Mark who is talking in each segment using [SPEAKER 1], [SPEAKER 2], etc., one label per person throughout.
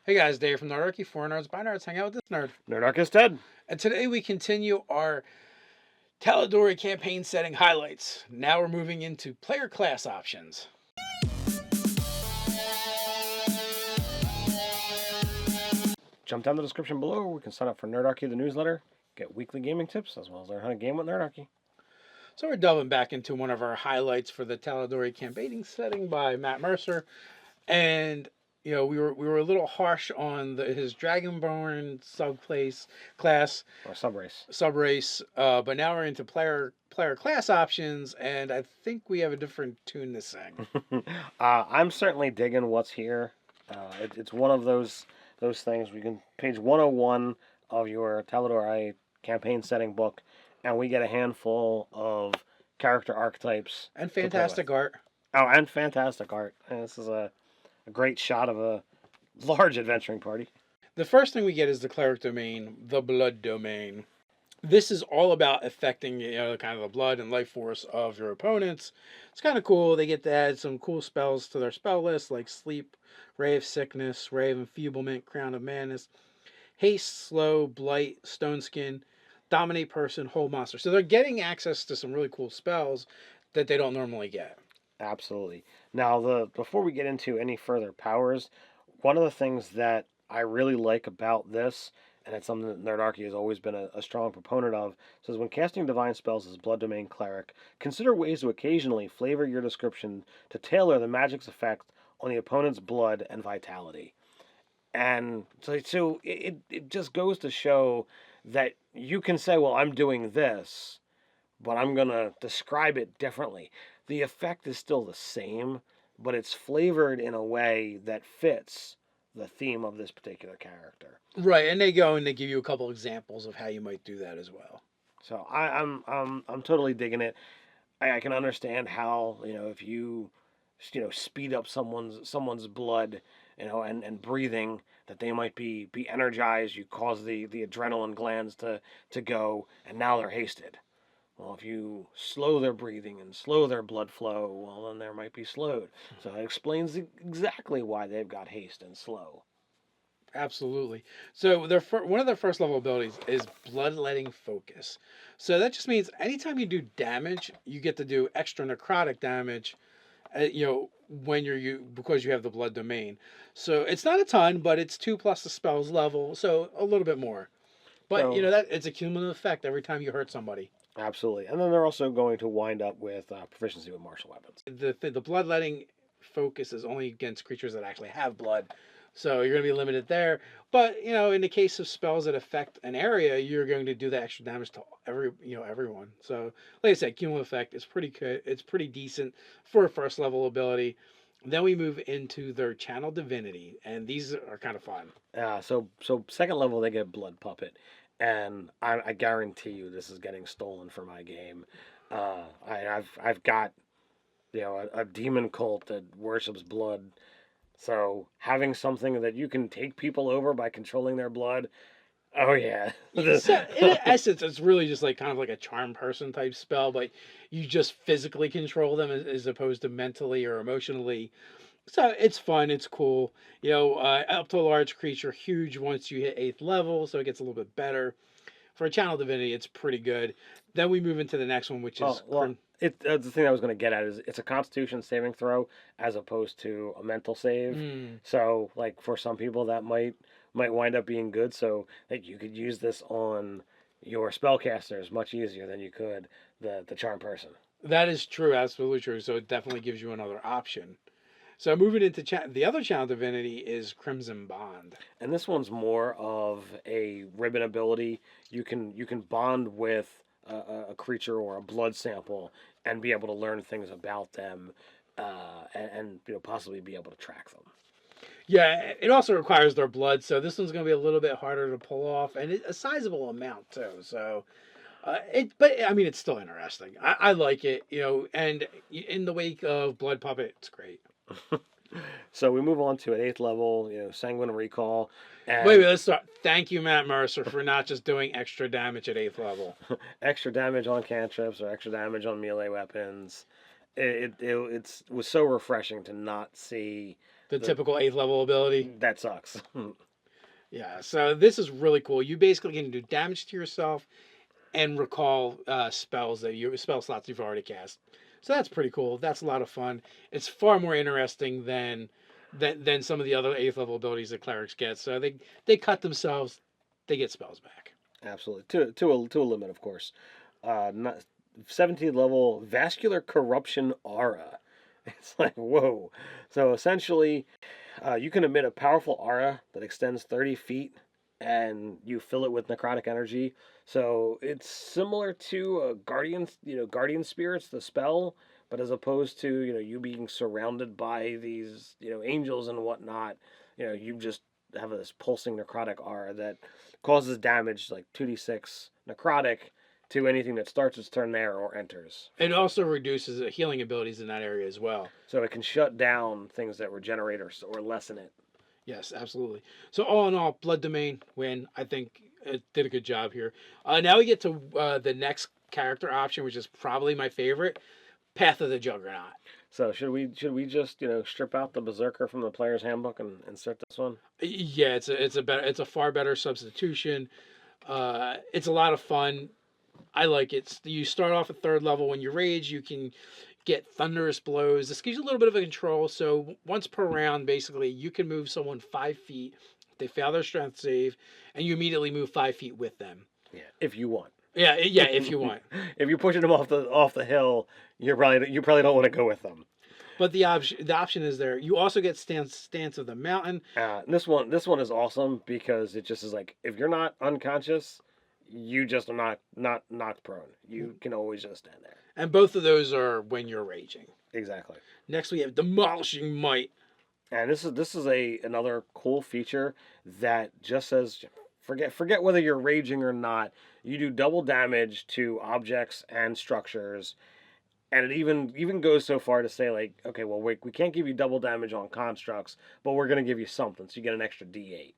[SPEAKER 1] Hey guys, Dave from Nerdarchy, for nerds by nerds. Hang out with this nerd.
[SPEAKER 2] Nerdarchy is dead.
[SPEAKER 1] And today we continue our Tal'Dorei campaign setting highlights. Now we're moving into player class options.
[SPEAKER 2] Jump down the description below. We can sign up for Nerdarchy, the newsletter, get weekly gaming tips, as well as learn how to game with Nerdarchy.
[SPEAKER 1] So we're delving back into one of our highlights for the Tal'Dorei campaigning setting by Matt Mercer. And we were a little harsh on his Dragonborn class
[SPEAKER 2] or
[SPEAKER 1] subrace, but now we're into player class options, and I think we have a different tune to sing.
[SPEAKER 2] I'm certainly digging what's here. It's one of those things. We can page 101 of your Tal'Dorei campaign setting book, and we get a handful of character archetypes
[SPEAKER 1] and fantastic art.
[SPEAKER 2] Oh, and fantastic art. And this is a great shot of a large adventuring party.
[SPEAKER 1] The first thing we get is the cleric domain, the blood domain. This is all about affecting, kind of the blood and life force of your opponents. It's kind of cool. They get to add some cool spells to their spell list, like Sleep, Ray of Sickness, Ray of Enfeeblement, Crown of Madness, Haste, Slow, Blight, Stone Skin, Dominate Person, Hold Monster. So they're getting access to some really cool spells that they don't normally get.
[SPEAKER 2] Absolutely. Now, before we get into any further powers, one of the things that I really like about this, and it's something that Nerdarchy has always been a strong proponent of, says when casting divine spells as Blood Domain Cleric, consider ways to occasionally flavor your description to tailor the magic's effect on the opponent's blood and vitality. And so it just goes to show that you can say, well, I'm doing this, but I'm going to describe it differently. The effect is still the same, but it's flavored in a way that fits the theme of this particular character.
[SPEAKER 1] Right, and they go and they give you a couple examples of how you might do that as well.
[SPEAKER 2] So I'm totally digging it. I can understand how, if you speed up someone's blood, and breathing, that they might be energized. You cause the adrenaline glands to go, and now they're hasted. Well, if you slow their breathing and slow their blood flow, well, then there might be slowed. So it explains exactly why they've got haste and slow.
[SPEAKER 1] Absolutely. So one of their first level abilities is Bloodletting Focus. So that just means anytime you do damage, you get to do extra necrotic damage, because you have the blood domain. So it's not a ton, but it's 2 plus the spell's level, so a little bit more. But that it's a cumulative effect every time you hurt somebody.
[SPEAKER 2] Absolutely. And then they're also going to wind up with proficiency with martial weapons.
[SPEAKER 1] The bloodletting focus is only against creatures that actually have blood. So you're going to be limited there. But, in the case of spells that affect an area, you're going to do that extra damage to everyone. So, like I said, cumulative effect is pretty good. It's pretty decent for a first level ability. Then we move into their Channel Divinity, and these are kind of fun.
[SPEAKER 2] So second level, they get Blood Puppet. And I guarantee you this is getting stolen for my game. I've got a demon cult that worships blood, so having something that you can take people over by controlling their blood, oh yeah.
[SPEAKER 1] So in essence, it's really just kind of like a charm person type spell, but you just physically control them as opposed to mentally or emotionally. So it's fun, it's cool. Up to a large creature, huge once you hit 8th level, so it gets a little bit better. For a Channel Divinity, it's pretty good. Then we move into the next one, which is...
[SPEAKER 2] the thing I was going to get at is it's a Constitution saving throw as opposed to a mental save. So, for some people, that might wind up being good. So, you could use this on your spellcasters much easier than you could the charm person.
[SPEAKER 1] That is true, absolutely true. So it definitely gives you another option. So moving into the other Channel Divinity is Crimson Bond.
[SPEAKER 2] And this one's more of a ribbon ability. You can bond with a creature or a blood sample and be able to learn things about them, and possibly be able to track them.
[SPEAKER 1] Yeah, it also requires their blood, so this one's going to be a little bit harder to pull off, and a sizable amount too. So, it's still interesting. I like it, and in the wake of Blood Puppet, it's great.
[SPEAKER 2] So we move on to an 8th level, Sanguine Recall. And
[SPEAKER 1] wait, let's start. Thank you, Matt Mercer, for not just doing extra damage at 8th level.
[SPEAKER 2] Extra damage on cantrips or extra damage on melee weapons. It was so refreshing to not see
[SPEAKER 1] The typical 8th level ability.
[SPEAKER 2] That sucks.
[SPEAKER 1] Yeah, so this is really cool. You basically can do damage to yourself and recall spell slots you've already cast. So that's pretty cool. That's a lot of fun. It's far more interesting than some of the other 8th level abilities that clerics get. So they cut themselves, they get spells back.
[SPEAKER 2] Absolutely, to a limit, of course. 17th level vascular corruption aura. It's like, whoa. So essentially, you can emit a powerful aura that extends 30 feet, and you fill it with necrotic energy. So it's similar to Guardian Spirits, the spell, but as opposed to you being surrounded by these angels and whatnot, you just have this pulsing necrotic aura that causes damage like 2d6 necrotic to anything that starts its turn there or enters.
[SPEAKER 1] It also reduces the healing abilities in that area as well.
[SPEAKER 2] So it can shut down things that regenerate or lessen it.
[SPEAKER 1] Yes, absolutely. So all in all, Blood Domain win. I think it did a good job here. Now we get to the next character option, which is probably my favorite, Path of the Juggernaut.
[SPEAKER 2] So should we just strip out the Berserker from the player's handbook and insert this one?
[SPEAKER 1] Yeah, it's a far better substitution. It's a lot of fun. I like it. You start off at 3rd level. When you rage, you can get thunderous blows. This gives you a little bit of a control. So once per round, basically, you can move someone 5 feet. They fail their strength save, and you immediately move 5 feet with them.
[SPEAKER 2] Yeah, if you want.
[SPEAKER 1] Yeah, if you want.
[SPEAKER 2] If you're pushing them off the hill, you probably don't want to go with them.
[SPEAKER 1] But the option is there. You also get stance of the mountain.
[SPEAKER 2] This one is awesome because it just is like, if you're not unconscious, you just are not knocked prone. You can always just stand there.
[SPEAKER 1] And both of those are when you're raging.
[SPEAKER 2] Exactly.
[SPEAKER 1] Next we have Demolishing Might.
[SPEAKER 2] And this is another cool feature that just says forget whether you're raging or not. You do double damage to objects and structures. And it even goes so far to say, like, okay, well, we can't give you double damage on constructs, but we're going to give you something, so you get an extra D8.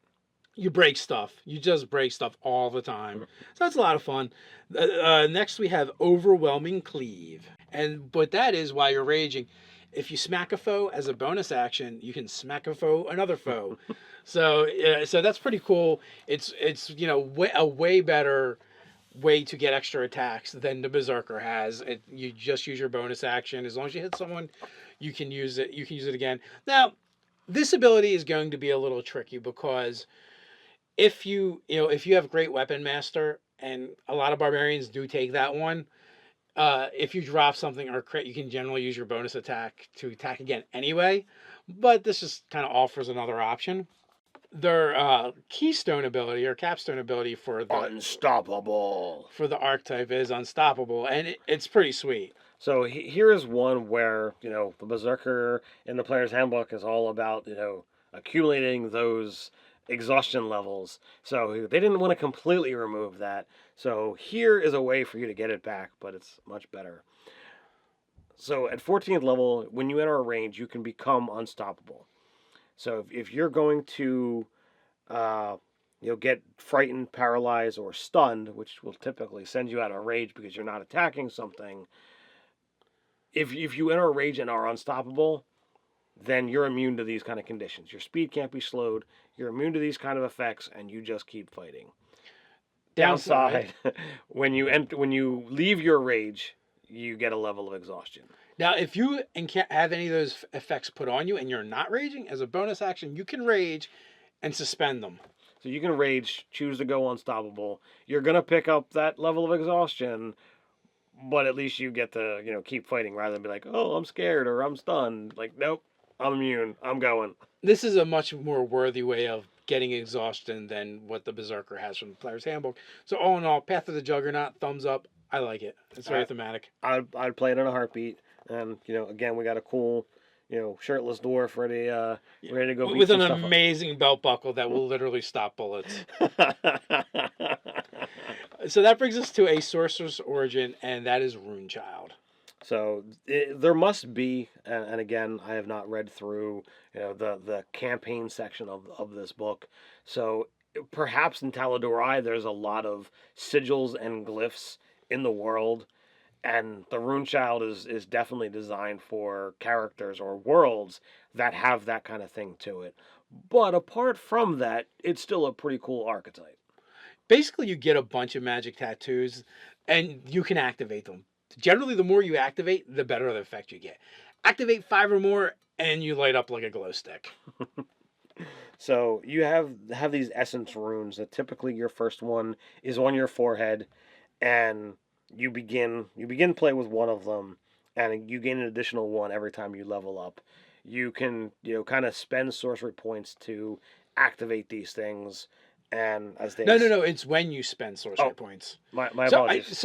[SPEAKER 1] You break stuff. You just break stuff all the time. So that's a lot of fun. Next, we have Overwhelming Cleave. And what that is, while you're raging, if you smack a foe as a bonus action, you can smack another foe. So that's pretty cool. It's a way better way to get extra attacks than the Berserker has. You just use your bonus action. As long as you hit someone, you can use it. You can use it again. Now, this ability is going to be a little tricky because if you have Great Weapon Master, and a lot of barbarians do take that one, if you drop something or crit, you can generally use your bonus attack to attack again anyway. But this just kind of offers another option. Their keystone ability or capstone ability for the
[SPEAKER 2] Unstoppable
[SPEAKER 1] for the archetype is Unstoppable, and it's pretty sweet.
[SPEAKER 2] So here is one where the Berserker in the player's handbook is all about accumulating those exhaustion levels. So they didn't want to completely remove that. So here is a way for you to get it back, but it's much better. So at 14th level, when you enter a range, you can become unstoppable. So if you're going to get frightened, paralyzed, or stunned, which will typically send you out of rage because you're not attacking something, if you enter a rage and are unstoppable, then you're immune to these kind of conditions. Your speed can't be slowed. You're immune to these kind of effects, and you just keep fighting. Downside, when you leave your rage, you get a level of exhaustion.
[SPEAKER 1] Now, if you have any of those effects put on you and you're not raging, as a bonus action, you can rage and suspend them.
[SPEAKER 2] So you can rage, choose to go unstoppable. You're going to pick up that level of exhaustion, but at least you get to keep fighting rather than be like, oh, I'm scared or I'm stunned. Like, nope, I'm immune. I'm going.
[SPEAKER 1] This is a much more worthy way of getting exhaustion than what the Berserker has from the player's handbook. So all in all, Path of the Juggernaut, thumbs up. I like it. It's very thematic.
[SPEAKER 2] I'd play it in a heartbeat. And again, we got a cool, shirtless dwarf ready to go beat
[SPEAKER 1] with
[SPEAKER 2] some
[SPEAKER 1] an
[SPEAKER 2] stuff
[SPEAKER 1] amazing belt buckle that will literally stop bullets. So that brings us to a sorcerer's origin, and that is Rune Child.
[SPEAKER 2] So there must be, and again, I have not read through the campaign section of this book. So perhaps in Tal'Dorei there's a lot of sigils and glyphs in the world, And the Rune Child is definitely designed for characters or worlds that have that kind of thing to it. But apart from that, it's still a pretty cool archetype.
[SPEAKER 1] Basically, you get a bunch of magic tattoos, and you can activate them. Generally, the more you activate, the better the effect you get. Activate 5 or more, and you light up like a glow stick.
[SPEAKER 2] So you have these essence runes that typically your first one is on your forehead, and you begin play with one of them, and you gain an additional one every time you level up. You can kind of spend sorcery points to activate these things, and as they
[SPEAKER 1] No, no, no. It's when you spend sorcery
[SPEAKER 2] oh
[SPEAKER 1] points.
[SPEAKER 2] my
[SPEAKER 1] So,
[SPEAKER 2] apologies.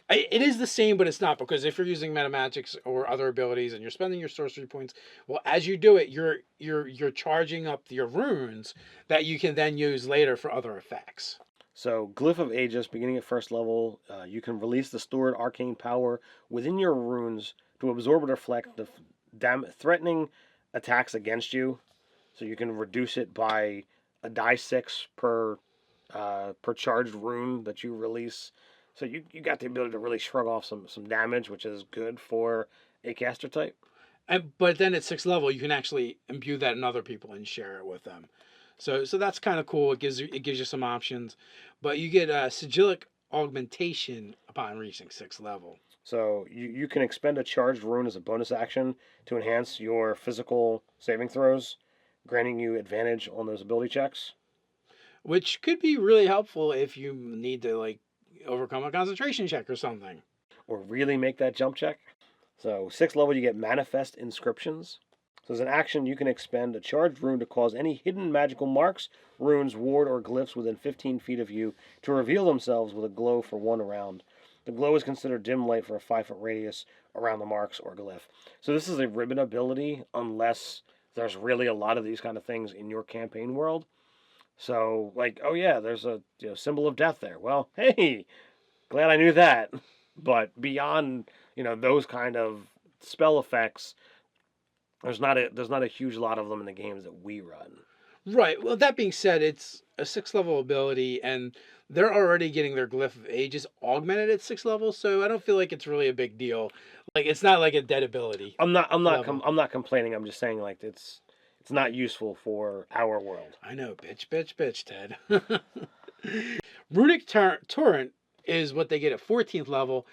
[SPEAKER 1] it is the same, but it's not, because if you're using meta magics or other abilities and you're spending your sorcery points, well, as you do it, you're charging up your runes that you can then use later for other effects.
[SPEAKER 2] So, Glyph of Aegis, beginning at first level, you can release the stored arcane power within your runes to absorb or deflect the threatening attacks against you. So you can reduce it by a die 6 per charged rune that you release. So you got the ability to really shrug off some damage, which is good for a caster type.
[SPEAKER 1] But then at 6th level, you can actually imbue that in other people and share it with them. So that's kind of cool. It gives you some options, but you get a sigillic augmentation upon reaching 6th level.
[SPEAKER 2] So you can expend a charged rune as a bonus action to enhance your physical saving throws, granting you advantage on those ability checks.
[SPEAKER 1] Which could be really helpful if you need to like overcome a concentration check or something.
[SPEAKER 2] Or really make that jump check. So 6th level you get Manifest Inscriptions. So as an action you can expend a charged rune to cause any hidden magical marks, runes, ward, or glyphs within 15 feet of you to reveal themselves with a glow for 1 round. The glow is considered dim light for a 5-foot radius around the marks or glyph. So this is a ribbon ability unless there's really a lot of these kind of things in your campaign world. So, like, oh yeah, there's a symbol of death there. Well, hey, glad I knew that. But beyond those kind of spell effects, there's not a huge lot of them in the games that we run.
[SPEAKER 1] Right. Well, that being said, it's a 6th level ability, and they're already getting their glyph of ages augmented at 6th level, so I don't feel like it's really a big deal. Like, it's not like a dead ability level.
[SPEAKER 2] I'm not complaining. I'm just saying like it's not useful for our world.
[SPEAKER 1] I know, bitch, bitch, bitch, Ted. Runic Torrent is what they get at 14th level,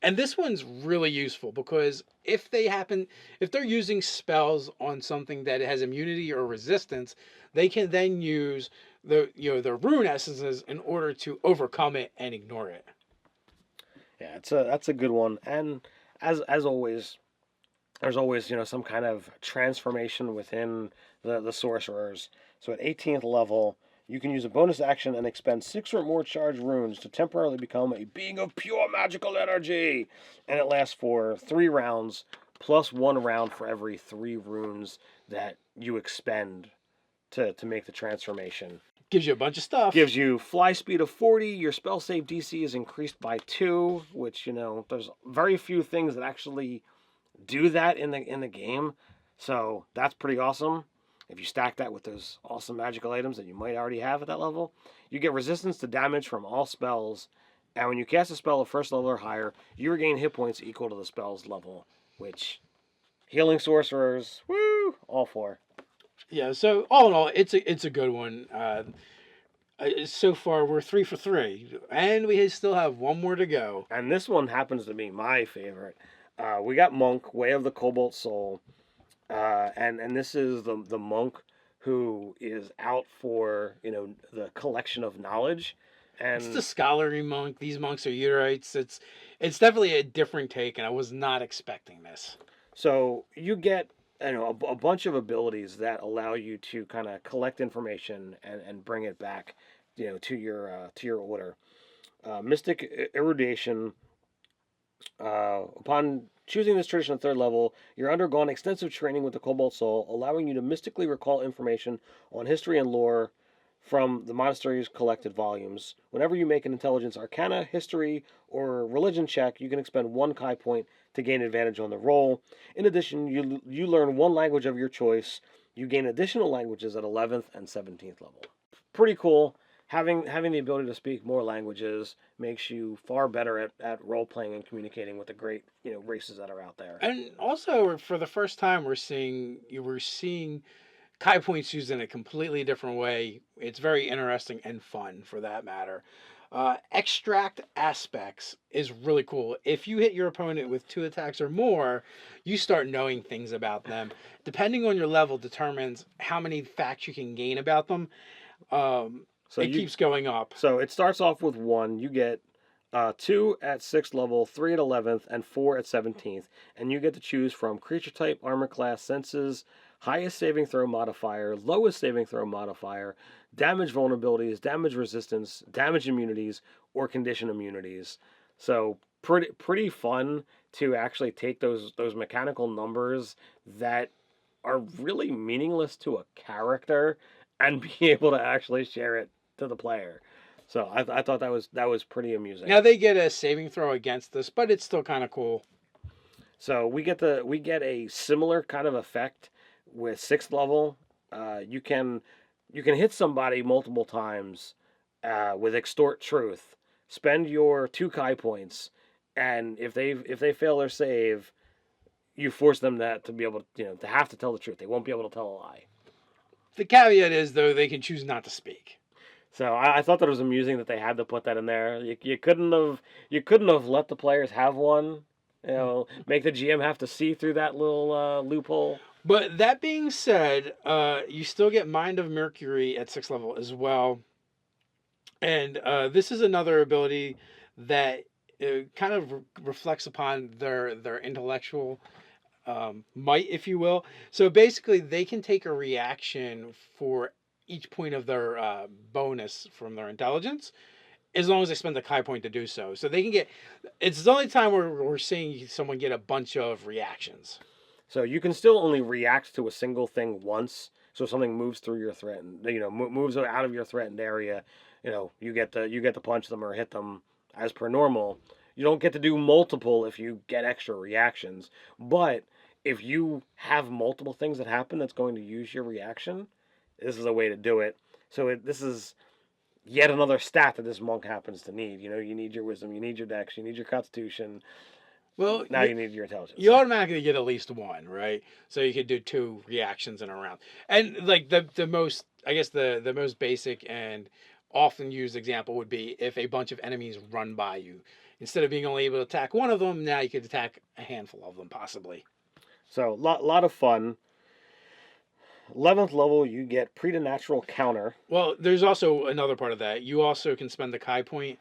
[SPEAKER 1] and this one's really useful because if they're using spells on something that has immunity or resistance, they can then use the rune essences in order to overcome it and ignore it.
[SPEAKER 2] Yeah, that's a good one. And as always, there's always some kind of transformation within the sorcerers. So at 18th level, you can use a bonus action and expend 6 or more charged runes to temporarily become a being of pure magical energy, and it lasts for 3 rounds plus 1 round for every 3 runes that you expend to make the transformation.
[SPEAKER 1] Gives you a bunch of stuff.
[SPEAKER 2] Gives you fly speed of 40. Your spell save DC is increased by 2, which there's very few things that actually do that in the game. So that's pretty awesome. If you stack that with those awesome magical items that you might already have at that level, you get resistance to damage from all spells. And when you cast a spell of 1st level or higher, you regain hit points equal to the spell's level, which healing sorcerers, all for.
[SPEAKER 1] Yeah. So all in all, it's a good one. So far we're 3 for 3, and we still have one more to go.
[SPEAKER 2] And this one happens to be my favorite. We got Monk, Way of the Cobalt Soul. And this is the monk who is out for the collection of knowledge, and
[SPEAKER 1] It's the scholarly monk. These monks are Utarites. It's definitely a different take, and I was not expecting this.
[SPEAKER 2] so you get a bunch of abilities that allow you to kind of collect information and bring it back to your order. Mystic Erudition. Upon choosing this tradition at 3rd level, you're undergone extensive training with the Cobalt Soul, allowing you to mystically recall information on history and lore from the monastery's collected volumes. Whenever you make an intelligence arcana, history, or religion check, you can expend 1 Chi point to gain advantage on the roll. In addition, you learn 1 language of your choice. You gain additional languages at 11th and 17th level. Pretty cool. having the ability to speak more languages makes you far better at role playing and communicating with the great races that are out there.
[SPEAKER 1] And also, for the first time, we're seeing Kai points used in a completely different way. It's very interesting and fun, for that matter. Extract aspects is really cool. If you hit your opponent with 2 attacks or more, you start knowing things about them. Depending on your level, determines how many facts you can gain about them.
[SPEAKER 2] So
[SPEAKER 1] It keeps going up.
[SPEAKER 2] So it starts off with 1. You get 2 at 6th level, 3 at 11th, and 4 at 17th. And you get to choose from creature type, armor class, senses, highest saving throw modifier, lowest saving throw modifier, damage vulnerabilities, damage resistance, damage immunities, or condition immunities. So pretty fun to actually take those mechanical numbers that are really meaningless to a character and be able to actually share it to the player. So I thought that was pretty amusing.
[SPEAKER 1] Now they get a saving throw against this, but it's still kind of cool.
[SPEAKER 2] So we get a similar kind of effect with 6th level. You can hit somebody multiple times with extort truth. Spend your 2 Kai points, and if they fail their save, you force them to be able to to have to tell the truth. They won't be able to tell a lie.
[SPEAKER 1] The caveat is, though, they can choose not to speak.
[SPEAKER 2] So I thought that it was amusing that they had to put that in there. You couldn't have let the players have one. Make the GM have to see through that little loophole.
[SPEAKER 1] But that being said, you still get Mind of Mercury at 6th level as well. And this is another ability that kind of reflects upon their intellectual might, if you will. So basically, they can take a reaction for each point of their bonus from their intelligence, as long as they spend a Kai point to do so. So they can get. It's the only time we're seeing someone get a bunch of reactions.
[SPEAKER 2] So you can still only react to a single thing once. So if something moves through your threatened, moves out of your threatened area, you get to punch them or hit them as per normal. You don't get to do multiple if you get extra reactions. But if you have multiple things that happen that's going to use your reaction, this is a way to do it. So this is yet another stat that this monk happens to need. You need your wisdom, you need your dex, you need your constitution.
[SPEAKER 1] Well,
[SPEAKER 2] now you need your intelligence.
[SPEAKER 1] You automatically get at least 1, right? So you could do 2 reactions in a round. And like the most, I guess the most basic and often used example would be if a bunch of enemies run by you. Instead of being only able to attack one of them, now you could attack a handful of them, possibly.
[SPEAKER 2] So lot of fun. 11th level, you get preternatural counter.
[SPEAKER 1] Well, there's also another part of that. You also can spend the Kai point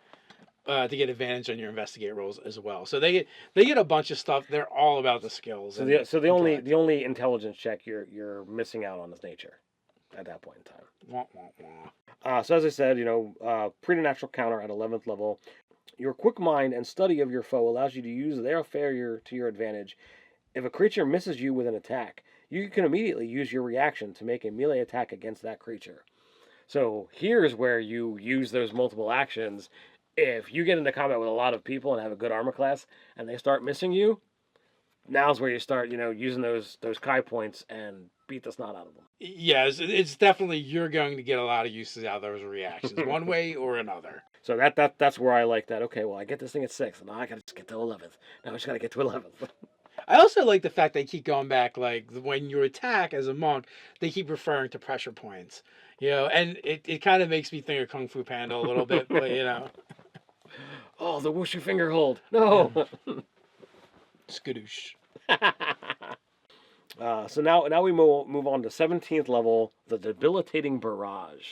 [SPEAKER 1] to get advantage on your investigate rolls as well. So they get a bunch of stuff. They're all about the skills.
[SPEAKER 2] So the only intelligence check you're missing out on is nature at that point in time.
[SPEAKER 1] Wah, wah, wah.
[SPEAKER 2] So as I said, preternatural counter at 11th level. Your quick mind and study of your foe allows you to use their failure to your advantage. If a creature misses you with an attack, you can immediately use your reaction to make a melee attack against that creature. So here's where you use those multiple actions. If you get into combat with a lot of people and have a good armor class and they start missing you, now's where you start, using those Kai points and beat the snot out of them.
[SPEAKER 1] Yes, it's definitely, you're going to get a lot of uses out of those reactions, one way or another.
[SPEAKER 2] So that's where I like that. Okay, well, I get this thing at 6, and now I gotta just get to 11th. Now I just gotta get to 11th.
[SPEAKER 1] I also like the fact they keep going back, like when you attack as a monk, they keep referring to pressure points, and it kind of makes me think of Kung Fu Panda a little bit, but
[SPEAKER 2] Oh, the whooshy finger hold. No.
[SPEAKER 1] Skadoosh.
[SPEAKER 2] So now we move on to 17th level, the debilitating barrage.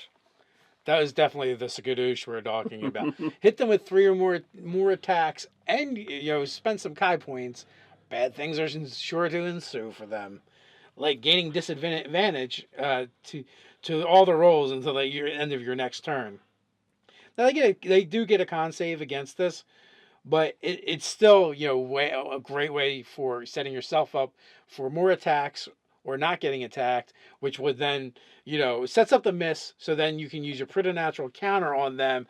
[SPEAKER 1] That was definitely the skadoosh we're talking about. Hit them with 3 or more attacks, and spend some Kai points. Bad things are sure to ensue for them, like gaining disadvantage to all the rolls until the end of your next turn. Now they do get a con save against this, but it's still a great way for setting yourself up for more attacks or not getting attacked, which would then sets up the miss. So then you can use your preternatural counter on them,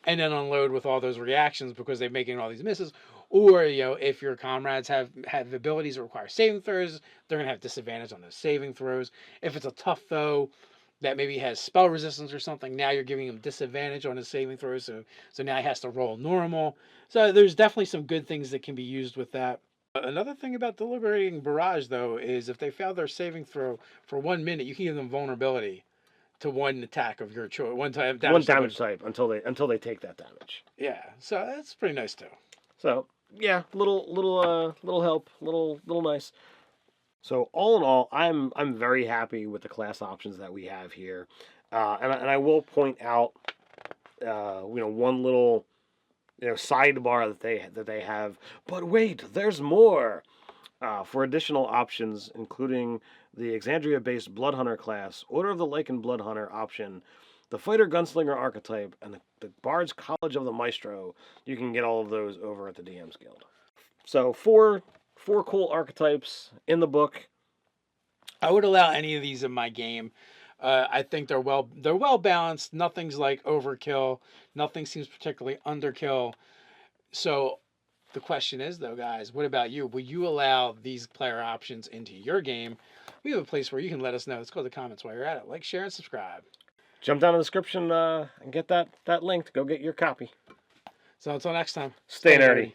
[SPEAKER 1] and then unload with all those reactions because they're making all these misses. Or if your comrades have abilities that require saving throws, they're gonna have disadvantage on those saving throws. If it's a tough foe, that maybe has spell resistance or something. Now you're giving him disadvantage on his saving throws, so now he has to roll normal. So there's definitely some good things that can be used with that. Another thing about deliberating barrage though is if they fail their saving throw for 1 minute, you can give them vulnerability to one attack of your choice, one time
[SPEAKER 2] One
[SPEAKER 1] damage type
[SPEAKER 2] damage
[SPEAKER 1] of,
[SPEAKER 2] type until they take that damage.
[SPEAKER 1] yeah. So that's pretty nice too.
[SPEAKER 2] So yeah, little help, little nice. So all in all, I'm very happy with the class options that we have here, and I will point out, one little sidebar that they have. But wait, there's more. For additional options, including the Exandria-based Blood Hunter class, Order of the Lycan Blood Hunter option, the Fighter Gunslinger archetype, and the Bard's College of the Maestro, you can get all of those over at the DM's Guild. So four cool archetypes in the book.
[SPEAKER 1] I would allow any of these in my game. I think they're well balanced. Nothing's like overkill. Nothing seems particularly underkill. So the question is though, guys, what about you? Will you allow these player options into your game? We have a place where you can let us know. Let's go to the comments while you're at it. Like, share, and subscribe.
[SPEAKER 2] Jump down in the description and get that link to go get your copy.
[SPEAKER 1] So until next time,
[SPEAKER 2] Stay nerdy.